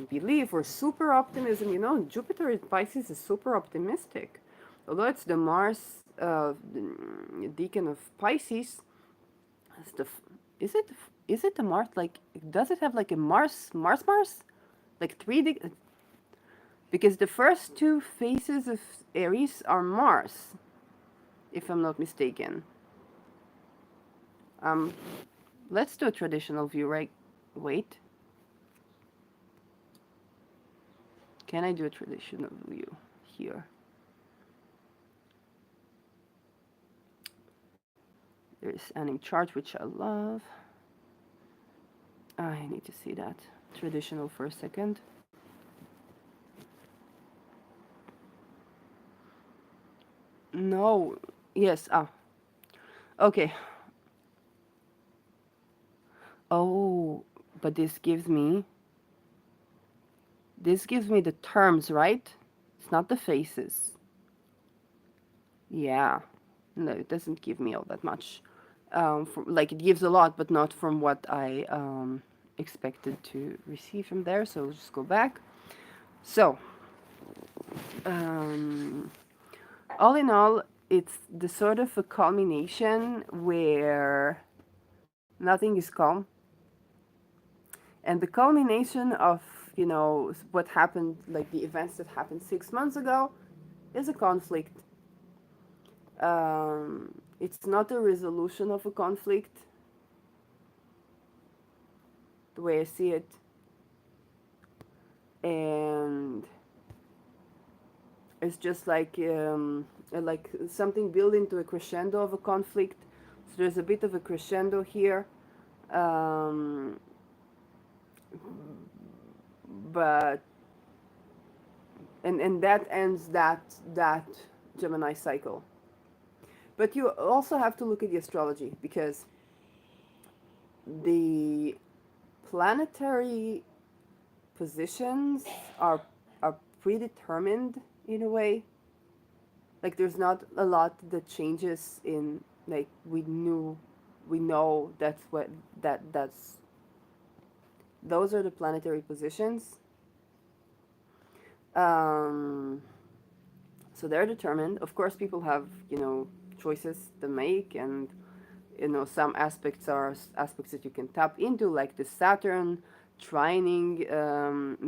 belief or super optimism. Jupiter in Pisces is super optimistic. Although it's the Mars deacon of Pisces, is it the Mars? Like, does it have like a Mars? Like because the first two phases of Aries are Mars, if I'm not mistaken. Let's do a traditional view, right? Wait. Can I do a traditional view here? There's Anning chart, which I love. I need to see that. Traditional for a second. No. Yes. Okay. Oh, but this gives me the terms, right? It's not the faces. Yeah. No, it doesn't give me all that much. It gives a lot, but not from what I expected to receive from there. So let's just go back. So, all in all, it's the sort of a culmination where nothing is calm, and the culmination of what happened, like the events that happened 6 months ago, is a conflict. It's not a resolution of a conflict, the way I see it, and it's just like something building to a crescendo of a conflict. So there's a bit of a crescendo here, um, but and that ends that Gemini cycle. But you also have to look at the astrology, because the planetary positions are are predetermined in a way. Like there's not a lot that changes in, like we know that's those are the planetary positions. Um, so they're determined. Of course, people have choices to make, and some aspects are aspects that you can tap into, like the Saturn trining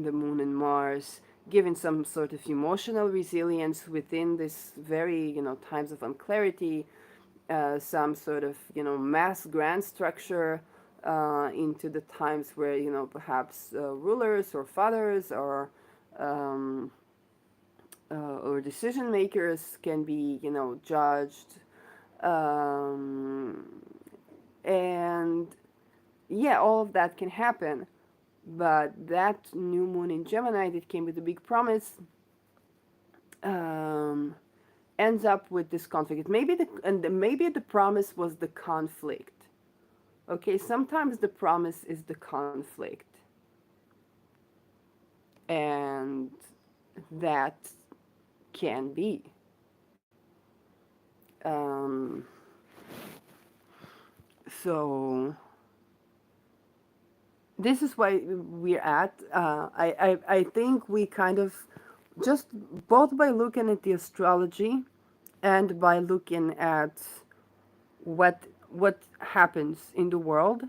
the Moon and Mars, giving some sort of emotional resilience within this very times of unclarity, some sort of mass grand structure into the times where perhaps rulers or fathers um, or decision makers can be judged, um, and yeah, all of that can happen. But that new moon in Gemini that came with a big promise um, ends up with this conflict. Maybe the promise was the conflict. Okay, sometimes the promise is the conflict, and that can be. Um, so this is why we're at. I think we kind of just, both by looking at the astrology and by looking at what happens in the world,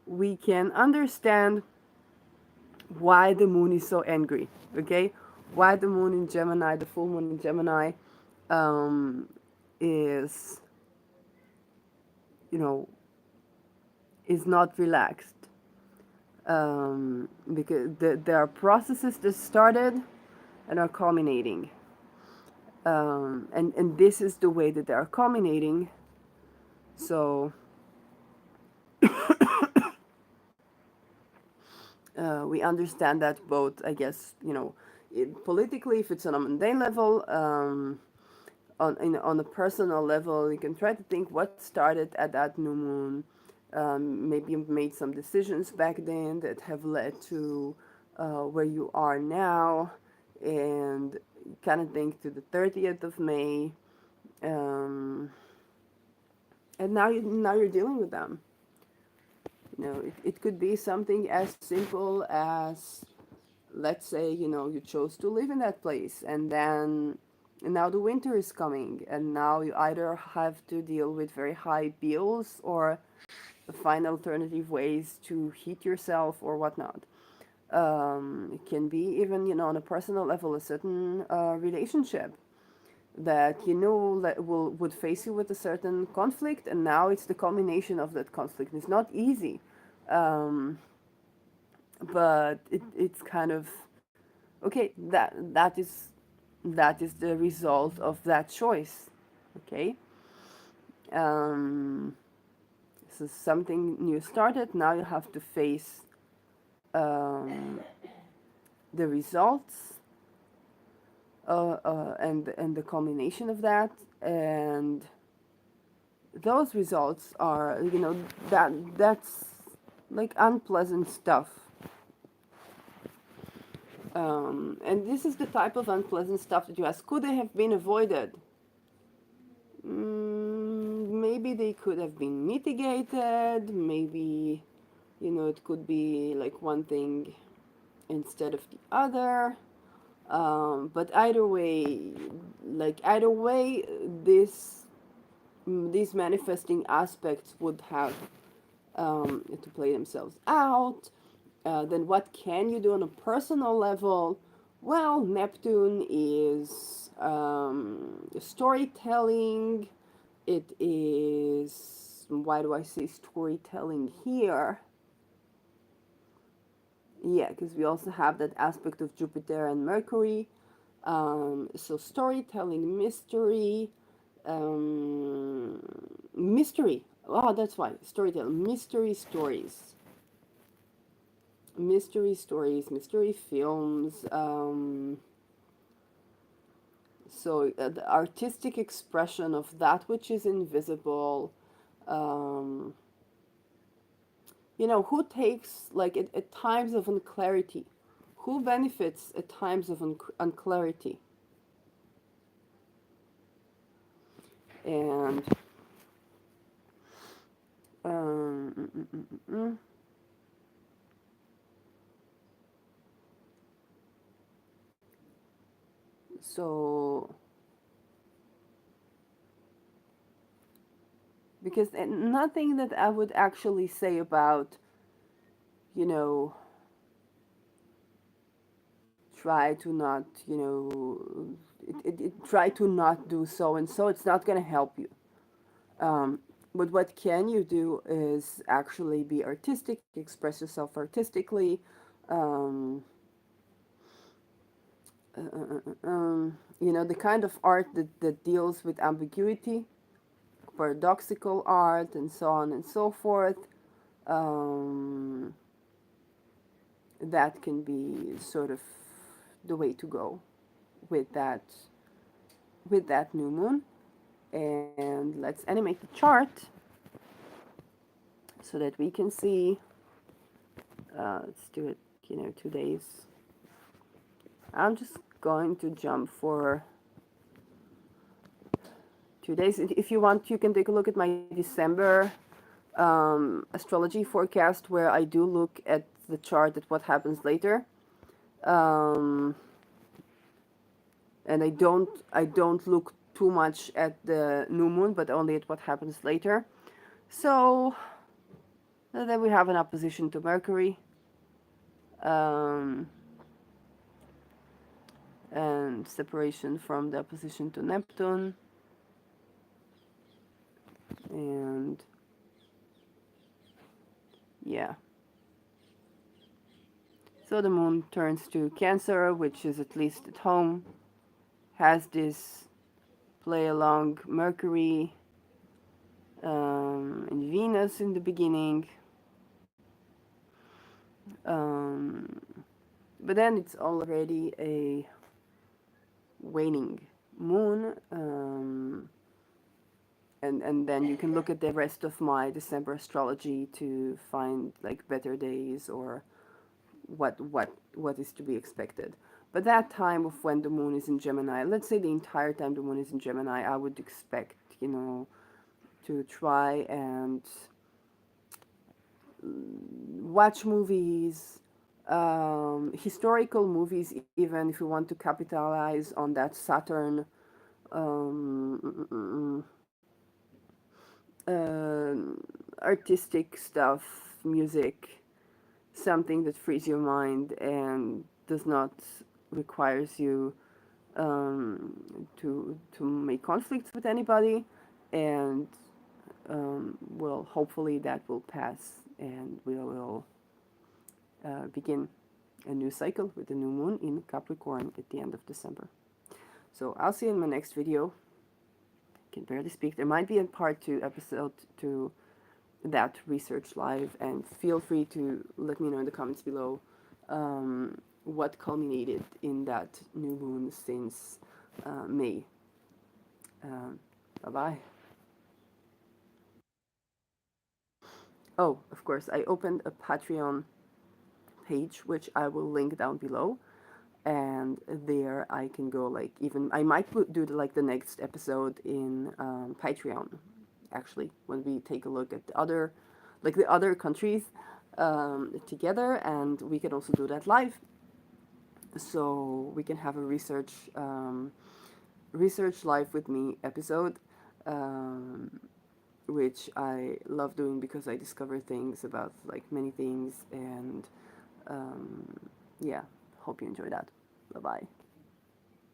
we can understand why the moon is so angry. Okay, why the moon in Gemini, the full moon in Gemini, um, is you know is not relaxed, because there are processes that started and are culminating, and this is the way that they are culminating. So we understand that both, I guess, politically, if it's on a mundane level, on a personal level, you can try to think what started at that new moon. Maybe you made some decisions back then that have led to where you are now, and kind of think to the 30th of May, um, and now you're dealing with them. It could be something as simple as, let's say, you chose to live in that place, and now the winter is coming, and now you either have to deal with very high bills or find alternative ways to heat yourself or whatnot. It can be even, on a personal level, a certain relationship that that would face you with a certain conflict, and now it's the culmination of that conflict. It's not easy, um, but it's kind of okay. That is the result of that choice. Okay, um, so something new started. Now you have to face um, the results, and the culmination of that, and those results are that's like unpleasant stuff, and this is the type of unpleasant stuff that you ask, could they have been avoided? Maybe they could have been mitigated. Maybe it could be like one thing instead of the other. But either way, this these manifesting aspects would have to play themselves out. Then what can you do on a personal level? Well, Neptune is storytelling. It is, why do I say storytelling here? Yeah, because we also have that aspect of Jupiter and Mercury. So storytelling, um, mystery. Oh, that's why storytelling, mystery stories, mystery films. So the artistic expression of that which is invisible. Um, who takes, like, at times of unclarity, who benefits at times of unclarity, and um, mm, mm, mm, mm, mm. So because nothing that I would actually say about, you know try to not, try to not do so and so, it's not going to help you. um, but what can you do is actually be artistic, express yourself artistically. um, the kind of art that deals with ambiguity, paradoxical art, and so on and so forth. um, that can be sort of the way to go with that new moon. And let's animate the chart so that we can see. Let's do it, 2 days. I'm just going to jump for 2 days. If you want, you can take a look at my December astrology forecast, where I do look at the chart at what happens later. Um, and I don't look too much at the new moon, but only at what happens later. So then we have an opposition to Mercury, um, and separation from the opposition to Neptune, and yeah. So the moon turns to Cancer, which is at least at home, has this play along Mercury and Venus in the beginning. Um, but then it's already a waning moon. And then you can look at the rest of my December astrology to find like better days, or what is to be expected. But that time of when the moon is in Gemini, let's say the entire time the moon is in Gemini, I would expect, to try and watch movies, historical movies, even if you want to capitalize on that Saturn, um, artistic stuff, music, something that frees your mind and does not requires you to make conflicts with anybody, and well, hopefully that will pass, and we will begin a new cycle with the new moon in Capricorn at the end of December. So I'll see you in my next video. I can barely speak. There might be a part 2 episode to that research live, and feel free to let me know in the comments below what culminated in that new moon since May. Bye bye. Oh, of course, I opened a Patreon page, which I will link down below. And there I can go, like, even I might do like the next episode in Patreon, actually, when we take a look at the other countries together, and we can also do that live. so we can have a research life with me episode, um, which I love doing because I discover things about like many things, and um, yeah, hope you enjoy that. Bye bye.